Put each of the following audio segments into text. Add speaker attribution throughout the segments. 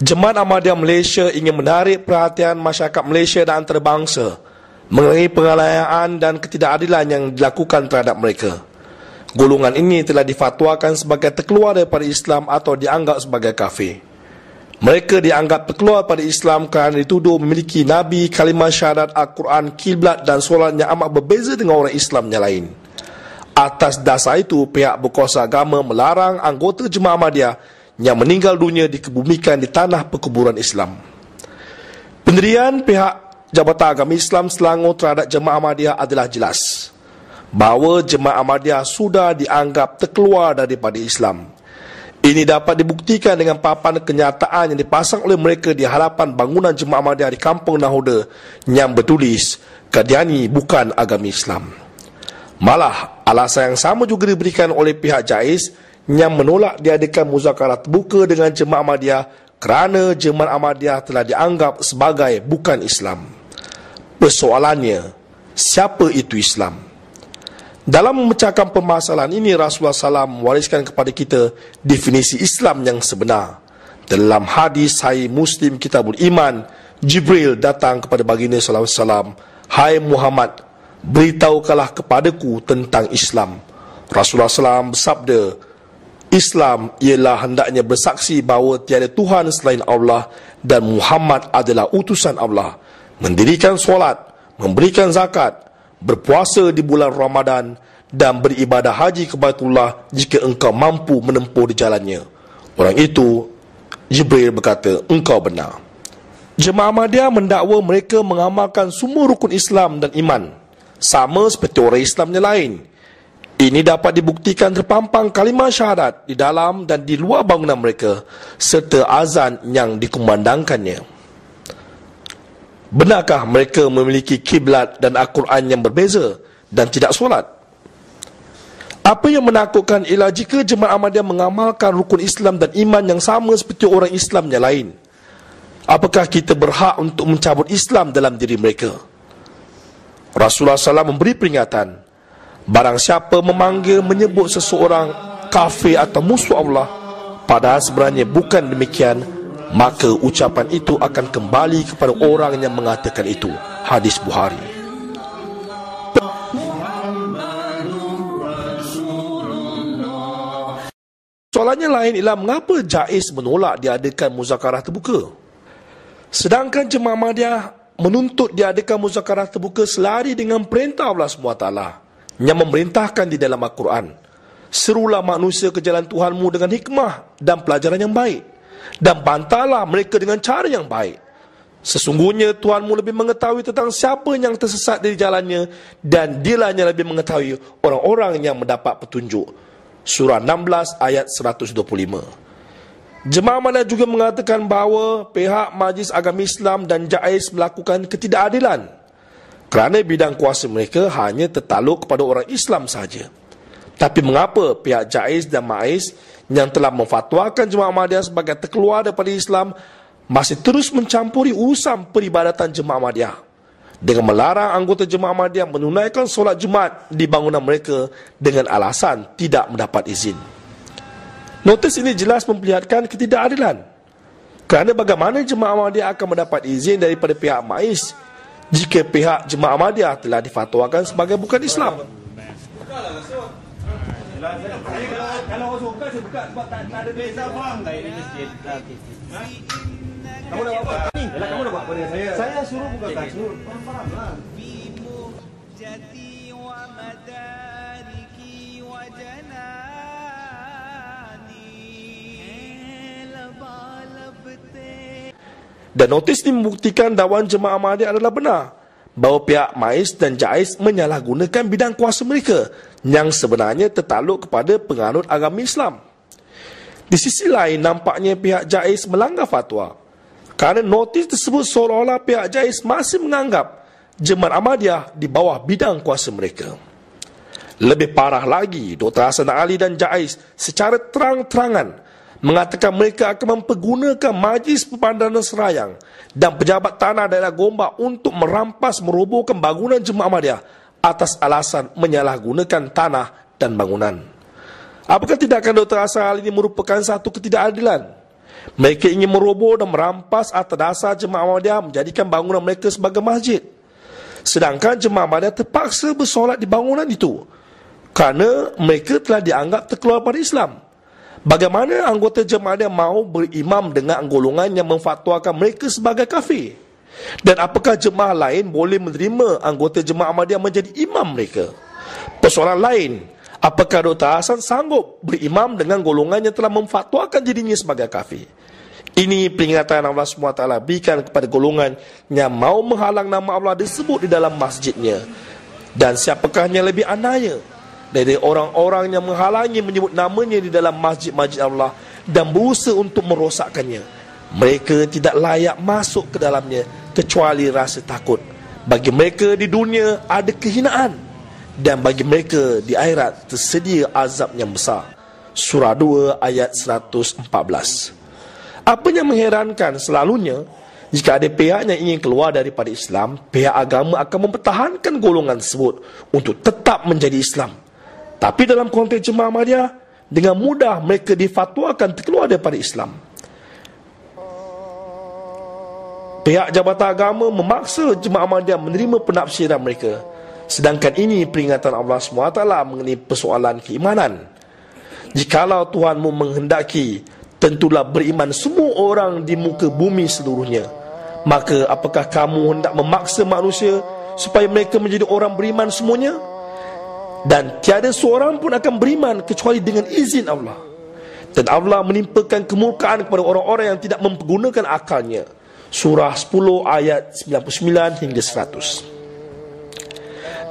Speaker 1: Jemaat Ahmadiyah Malaysia ingin menarik perhatian masyarakat Malaysia dan antarabangsa mengenai penganiayaan dan ketidakadilan yang dilakukan terhadap mereka. Golongan ini telah difatwakan sebagai terkeluar daripada Islam atau dianggap sebagai kafir. Mereka dianggap terkeluar pada Islam kerana dituduh memiliki Nabi, kalimah syahadat, Al-Quran, kiblat dan solat yang amat berbeza dengan orang Islam yang lain. Atas dasar itu, pihak berkuasa agama melarang anggota Jemaah Ahmadiyah yang meninggal dunia dikebumikan di tanah perkuburan Islam. Pendirian pihak Jabatan Agama Islam Selangor terhadap Jemaah Ahmadiyah adalah jelas bahawa Jemaah Ahmadiyah sudah dianggap terkeluar daripada Islam. Ini dapat dibuktikan dengan papan kenyataan yang dipasang oleh mereka di hadapan bangunan Jemaah Ahmadiyah di Kampung Nahoda yang bertulis, "Qadiani bukan agama Islam." Malah, alasan yang sama juga diberikan oleh pihak JAIS yang menolak diadakan muzakarah terbuka dengan Jemaah Ahmadiyah kerana Jemaah Ahmadiyah telah dianggap sebagai bukan Islam. Persoalannya, siapa itu Islam? Dalam memecahkan permasalahan ini, Rasulullah SAW mewariskan kepada kita definisi Islam yang sebenar. Dalam hadis Sahih Muslim Kitabul Iman, Jibril datang kepada baginda SAW, "Hai Muhammad, beritahukanlah kepadaku tentang Islam." Rasulullah SAW bersabda, "Islam ialah hendaknya bersaksi bahawa tiada Tuhan selain Allah dan Muhammad adalah utusan Allah, mendirikan solat, memberikan zakat, berpuasa di bulan Ramadan dan beribadah haji ke Baitullah jika engkau mampu menempuh di jalannya." Orang itu, Jibril berkata, "Engkau benar." Jemaah Ahmadiyah mendakwa mereka mengamalkan semua rukun Islam dan iman, sama seperti orang Islam yang lain. Ini dapat dibuktikan terpampang kalimah syahadat di dalam dan di luar bangunan mereka, serta azan yang dikumandangkannya. Benarkah mereka memiliki kiblat dan Al-Quran yang berbeza dan tidak solat? Apa yang menakutkan ialah jika Jemaah Ahmadiyah mengamalkan rukun Islam dan iman yang sama seperti orang Islam yang lain, apakah kita berhak untuk mencabut Islam dalam diri mereka? Rasulullah SAW memberi peringatan, barang siapa memanggil menyebut seseorang kafir atau musuh Allah, padahal sebenarnya bukan demikian, maka ucapan itu akan kembali kepada orang yang mengatakan itu. Hadis Bukhari. Soalannya lain ialah mengapa JAIS menolak diadakan muzakarah terbuka? Sedangkan Jemaah Ahmadiyah menuntut diadakan muzakarah terbuka selari dengan perintah Allah SWT yang memerintahkan di dalam Al-Quran, "Serulah manusia ke jalan Tuhanmu dengan hikmah dan pelajaran yang baik, dan bantahlah mereka dengan cara yang baik. Sesungguhnya Tuhanmu lebih mengetahui tentang siapa yang tersesat dari jalannya, dan dialah yang lebih mengetahui orang-orang yang mendapat petunjuk." Surah 16 ayat 125. Jemaah Ahmadiyah juga mengatakan bahawa pihak Majlis Agama Islam dan JAIS melakukan ketidakadilan kerana bidang kuasa mereka hanya tertakluk kepada orang Islam sahaja. Tapi mengapa pihak JAIS dan MAIS yang telah memfatwakan Jemaah Ahmadiyah sebagai terkeluar daripada Islam masih terus mencampuri urusan peribadatan Jemaah Ahmadiyah dengan melarang anggota Jemaah Ahmadiyah menunaikan solat Jumaat di bangunan mereka dengan alasan tidak mendapat izin? Notis ini jelas memperlihatkan ketidakadilan. Kerana bagaimana Jemaah Ahmadiyah akan mendapat izin daripada pihak MAIS jika pihak Jemaah Ahmadiyah telah difatwakan sebagai bukan Islam?
Speaker 2: Kalau orang suka saya buka sebab tak ada beza faham tak ini masjid. Kamu dah buat ni? Yalah kamu dah buat pada saya. Saya suruh buka suruh. Fahamlah.
Speaker 1: Dan notis ini membuktikan dakwaan Jemaah Ahmadiyah adalah benar, bahawa pihak MAIS dan JAIS menyalahgunakan bidang kuasa mereka yang sebenarnya tertakluk kepada penganut agama Islam. Di sisi lain, nampaknya pihak JAIS melanggar fatwa kerana notis tersebut seolah-olah pihak JAIS masih menganggap Jemaah Ahmadiyah di bawah bidang kuasa mereka. Lebih parah lagi, Dr. Hasan Ali dan JAIS secara terang-terangan mengatakan mereka akan mempergunakan Majlis Perpandanan Serayang dan pejabat tanah daerah Gombak untuk merampas merobohkan bangunan Jemaah Ahmadiyah atas alasan menyalahgunakan tanah dan bangunan. Apakah tindakan Dr. Hasan Ali ini merupakan satu ketidakadilan? Mereka ingin meroboh dan merampas atas dasar Jemaah Ahmadiyah menjadikan bangunan mereka sebagai masjid. Sedangkan Jemaah Ahmadiyah terpaksa bersolat di bangunan itu kerana mereka telah dianggap terkeluar pada Islam. Bagaimana anggota Jemaah Ahmadiyah mahu berimam dengan golongan yang memfatwakan mereka sebagai kafir? Dan apakah jemaah lain boleh menerima anggota Jemaah Ahmadiyah menjadi imam mereka? Persoalan lain, apakah Dr. Hasan sanggup berimam dengan golongan yang telah memfatwakan dirinya sebagai kafir? Ini peringatan Allah SWT berikan kepada golongan yang mau menghalang nama Allah disebut di dalam masjidnya. Dan siapakah yang lebih anaya dari orang-orang yang menghalangi menyebut namanya di dalam masjid-masjid Allah dan berusaha untuk merosakkannya? Mereka tidak layak masuk ke dalamnya kecuali rasa takut. Bagi mereka di dunia ada kehinaan, dan bagi mereka di akhirat tersedia azab yang besar. Surah 2 ayat 114. Apa yang mengherankan selalunya, jika ada pihak yang ingin keluar daripada Islam, pihak agama akan mempertahankan golongan tersebut untuk tetap menjadi Islam. Tapi dalam konteks Jemaah Ahmadiyah, dengan mudah mereka difatwakan terkeluar daripada Islam. Pihak Jabatan Agama memaksa Jemaah Ahmadiyah menerima penafsiran mereka. Sedangkan ini peringatan Allah SWT mengenai persoalan keimanan. Jikalau Tuhanmu menghendaki, tentulah beriman semua orang di muka bumi seluruhnya. Maka apakah kamu hendak memaksa manusia supaya mereka menjadi orang beriman semuanya? Dan tiada seorang pun akan beriman kecuali dengan izin Allah. Dan Allah menimpakan kemurkaan kepada orang-orang yang tidak mempergunakan akalnya. Surah 10 ayat 99 hingga 100.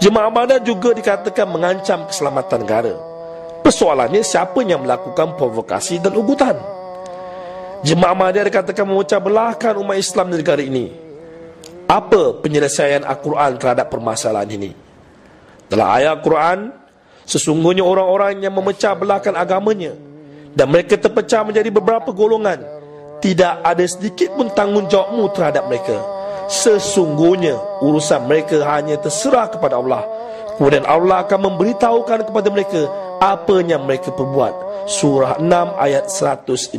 Speaker 1: Jemaah Ahmadiyah juga dikatakan mengancam keselamatan negara. Persoalannya, siapa yang melakukan provokasi dan ugutan? Jemaah Ahmadiyah dikatakan memecah belahkan umat Islam di negara ini. Apa penyelesaian Al-Quran terhadap permasalahan ini? Dalam ayat Al-Quran, sesungguhnya orang-orang yang memecah belahkan agamanya dan mereka terpecah menjadi beberapa golongan, tidak ada sedikit pun tanggungjawabmu terhadap mereka. Sesungguhnya urusan mereka hanya terserah kepada Allah. Kemudian Allah akan memberitahukan kepada mereka apa yang mereka perbuat. Surah 6 ayat 159.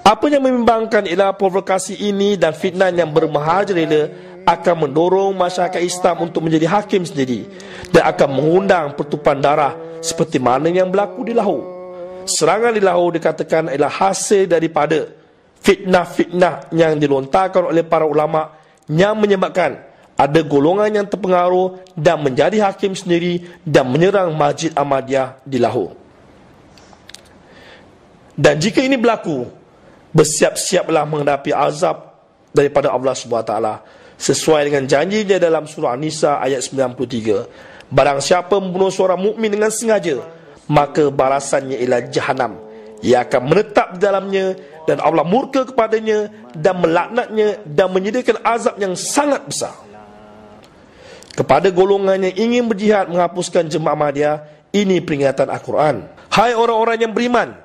Speaker 1: Apa yang membimbangkan ialah provokasi ini dan fitnah yang bermerajalela akan mendorong masyarakat Islam untuk menjadi hakim sendiri dan akan mengundang pertumpahan darah seperti mana yang berlaku di Lahore. Serangan di Lahore dikatakan ialah hasil daripada fitnah-fitnah yang dilontarkan oleh para ulama yang menyebabkan ada golongan yang terpengaruh dan menjadi hakim sendiri dan menyerang Masjid Ahmadiyah di Lahore. Dan jika ini berlaku, bersiap-siaplah menghadapi azab daripada Allah SWT sesuai dengan janjinya dalam surah An-Nisa ayat 93. Barang siapa membunuh seorang mukmin dengan sengaja, maka balasannya ialah Jahannam. Ia akan menetap di dalamnya dan Allah murka kepadanya dan melaknatnya dan menyediakan azab yang sangat besar. Kepada golongan yang ingin berjihad menghapuskan Jemaah Ahmadiyah, ini peringatan Al-Quran. Hai orang-orang yang beriman,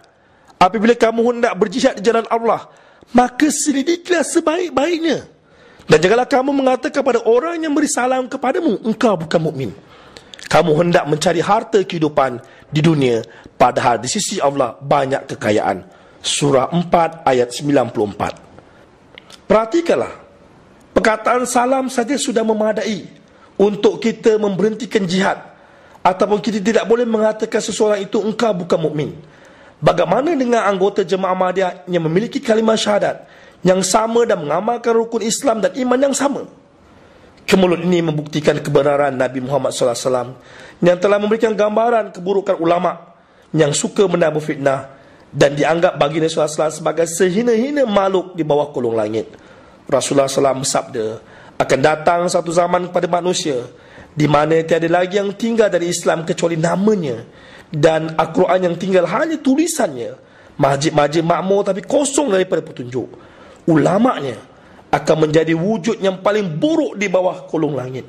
Speaker 1: apabila kamu hendak berjihad di jalan Allah, maka selidiklah sebaik-baiknya. Dan janganlah kamu mengatakan kepada orang yang beri salam kepadamu, engkau bukan mukmin. Kamu hendak mencari harta kehidupan di dunia, padahal di sisi Allah banyak kekayaan. Surah 4 ayat 94. Perhatikanlah, perkataan salam saja sudah memadai untuk kita memberhentikan jihad, ataupun kita tidak boleh mengatakan seseorang itu engkau bukan mukmin. Bagaimana dengan anggota Jemaah Ahmadiyah yang memiliki kalimah syahadat yang sama dan mengamalkan rukun Islam dan iman yang sama? Kemulut ini membuktikan kebenaran Nabi Muhammad SAW yang telah memberikan gambaran keburukan ulama yang suka menabur fitnah dan dianggap baginda SAW sebagai sehina-hina makhluk di bawah kolong langit. Rasulullah SAW bersabda, akan datang satu zaman kepada manusia di mana tiada lagi yang tinggal dari Islam kecuali namanya, dan Al-Quran yang tinggal hanya tulisannya. Masjid-masjid makmur tapi kosong daripada petunjuk. Ulamanya akan menjadi wujud yang paling buruk di bawah kolong langit.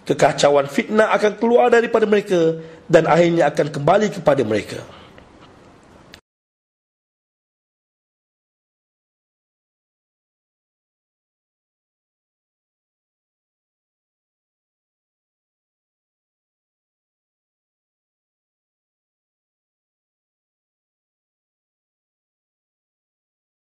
Speaker 1: Kekacauan fitnah akan keluar daripada mereka dan akhirnya akan kembali kepada mereka.